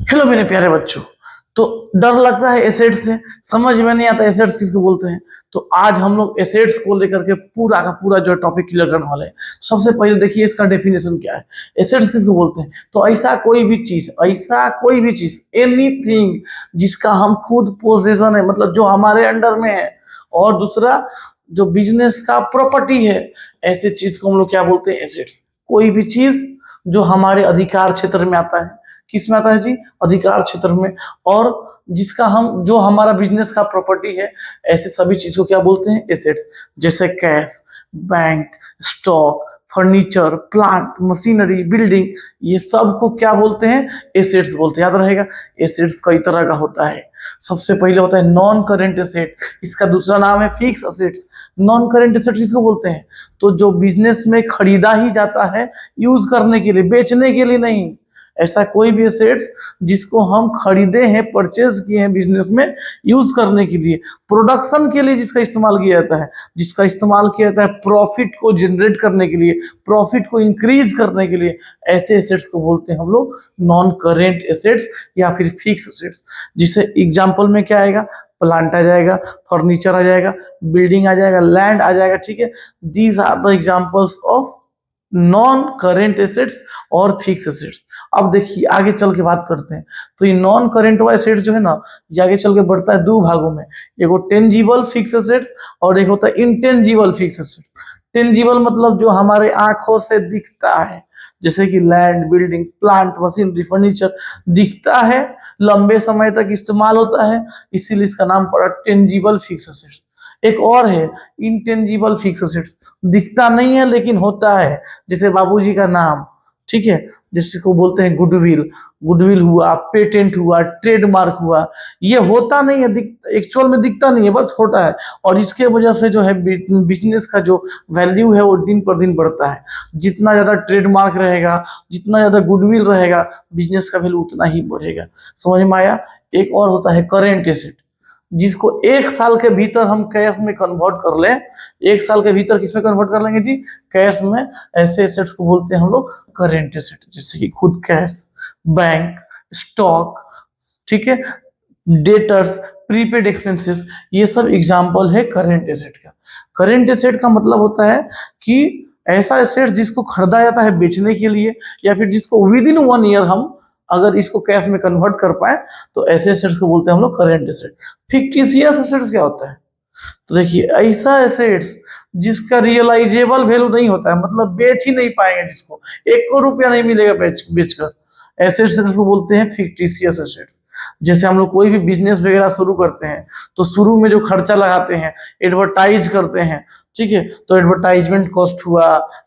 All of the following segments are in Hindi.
हेलो मेरे प्यारे बच्चों। तो डर लगता है एसेट से, समझ में नहीं आता एसेट्स किसको बोलते हैं। तो आज हम लोग एसेट्स को लेकर के पूरा का पूरा जो टॉपिक क्लियर करने वाले हैं। सबसे पहले देखिए इसका डेफिनेशन क्या है, एसेट्स किसको बोलते हैं। तो ऐसा कोई भी चीज एनीथिंग जिसका हम खुद पोजेशन है, मतलब जो हमारे अंडर में है, और दूसरा जो बिजनेस का प्रॉपर्टी है, ऐसे चीज को हम लोग क्या बोलते हैं, एसेट्स। कोई भी चीज जो हमारे अधिकार क्षेत्र में आता है, किस में आता है जी, अधिकार क्षेत्र में, और जिसका हम जो हमारा बिजनेस का प्रॉपर्टी है, ऐसे सभी चीज को क्या बोलते हैं, एसेट्स। जैसे cash, bank, stock, furniture, plant, machinery, building, ये सब को क्या बोलते हैं, एसेट्स बोलते हैं। याद रहेगा, एसेट्स कई तरह का होता है। सबसे पहले होता है नॉन करेंट एसेट, इसका दूसरा नाम है fix assets. Non current asset किसको बोलते हैं, तो जो बिजनेस में खरीदा ही जाता है यूज करने के लिए, बेचने के लिए नहीं। ऐसा कोई भी एसेट्स जिसको हम खरीदे हैं, परचेज किए हैं बिजनेस में यूज करने के लिए, प्रोडक्शन के लिए जिसका इस्तेमाल किया जाता है, जिसका इस्तेमाल किया जाता है प्रॉफिट को जनरेट करने के लिए, प्रॉफिट को इंक्रीज करने के लिए, ऐसे एसेट्स को बोलते हैं हम लोग नॉन करेंट एसेट्स या फिर फिक्स एसेट्स। जिसे एग्जांपल में क्या आएगा, प्लांट आ जाएगा, फर्नीचर आ जाएगा, बिल्डिंग आ जाएगा, लैंड आ जाएगा। ठीक है, these are the examples of non current assets और फिक्स एसेट्स। अब देखिए आगे चल के बात करते हैं। तो ये नॉन करेंट वाला एसेट जो है ना, ये आगे चल के बढ़ता है दो भागों में। एक वो टेंजिबल फिक्स एसेट्स और एक होता है इंटेंजिबल फिक्स एसेट्स। टेंजिबल मतलब जो हमारे आंखों से दिखता है, जैसे कि land, building, plant, machinery, furniture, दिखता है, लंबे समय तक इस्तेमाल होता है, इसीलिए इसका नाम पड़ा टेंजिबल फिक्स एसेट्स। एक और है इंटेंजिबल फिक्स एसेट्स, दिखता नहीं है लेकिन होता है, जैसे बाबूजी का नाम। ठीक है, जिसको बोलते हैं गुडविल, गुडविल हुआ, पेटेंट हुआ, ट्रेडमार्क हुआ। ये होता नहीं है, एक्चुअल में दिखता नहीं है, बस होता है, और इसके वजह से जो है बिजनेस का जो वैल्यू है वो दिन पर दिन बढ़ता है। जितना ज्यादा ट्रेडमार्क रहेगा, जितना ज्यादा गुडविल रहेगा, बिजनेस का वैल्यू उतना ही बढ़ेगा। समझ में आया। एक और होता है करेंट एसेट, जिसको एक साल के भीतर हम कैश में कन्वर्ट कर लें। एक साल के भीतर किसमें कन्वर्ट कर लेंगे जी, कैश में। ऐसे एसेट्स को बोलते हैं हम लोग करेंट एसेट, जैसे कि खुद कैश, बैंक, स्टॉक, ठीक है, डेटर्स, प्रीपेड एक्सपेंसेस, ये सब एग्जांपल है करेंट एसेट का। करेंट एसेट का मतलब होता है कि ऐसा एसेट जिसको खरीदा जाता है बेचने के लिए, या फिर जिसको विद इन 1 ईयर हम अगर इसको कैश में कन्वर्ट कर पाए, तो ऐसे एसेट्स को बोलते हैं हम लोग करेंट एसेट। फिक्टिशियस एसेट्स क्या होता है, तो देखिए ऐसा एसेट्स जिसका रियलाइजेबल वैल्यू नहीं होता है, मतलब बेच ही नहीं पाएंगे, जिसको 1 रुपया नहीं मिलेगा बेचकर, ऐसे एसेट्स को बोलते हैं फिक्टिशियस एसेट्स। जैसे हम लोग कोई भी बिजनेस वगैरह शुरू करते हैं, तो शुरू में जो खर्चा लगाते हैं, एडवर्टाइज करते हैं, ठीक है, तो एडवर्टाइजमेंट कॉस्ट हुआ,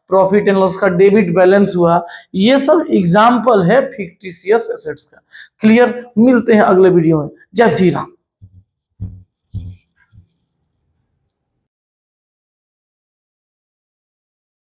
प्रॉफिट एंड लॉस का डेबिट बैलेंस हुआ, ये सब एग्जाम्पल है फिक्टिशियस एसेट्स का। क्लियर, मिलते हैं अगले वीडियो में। जय श्री राम।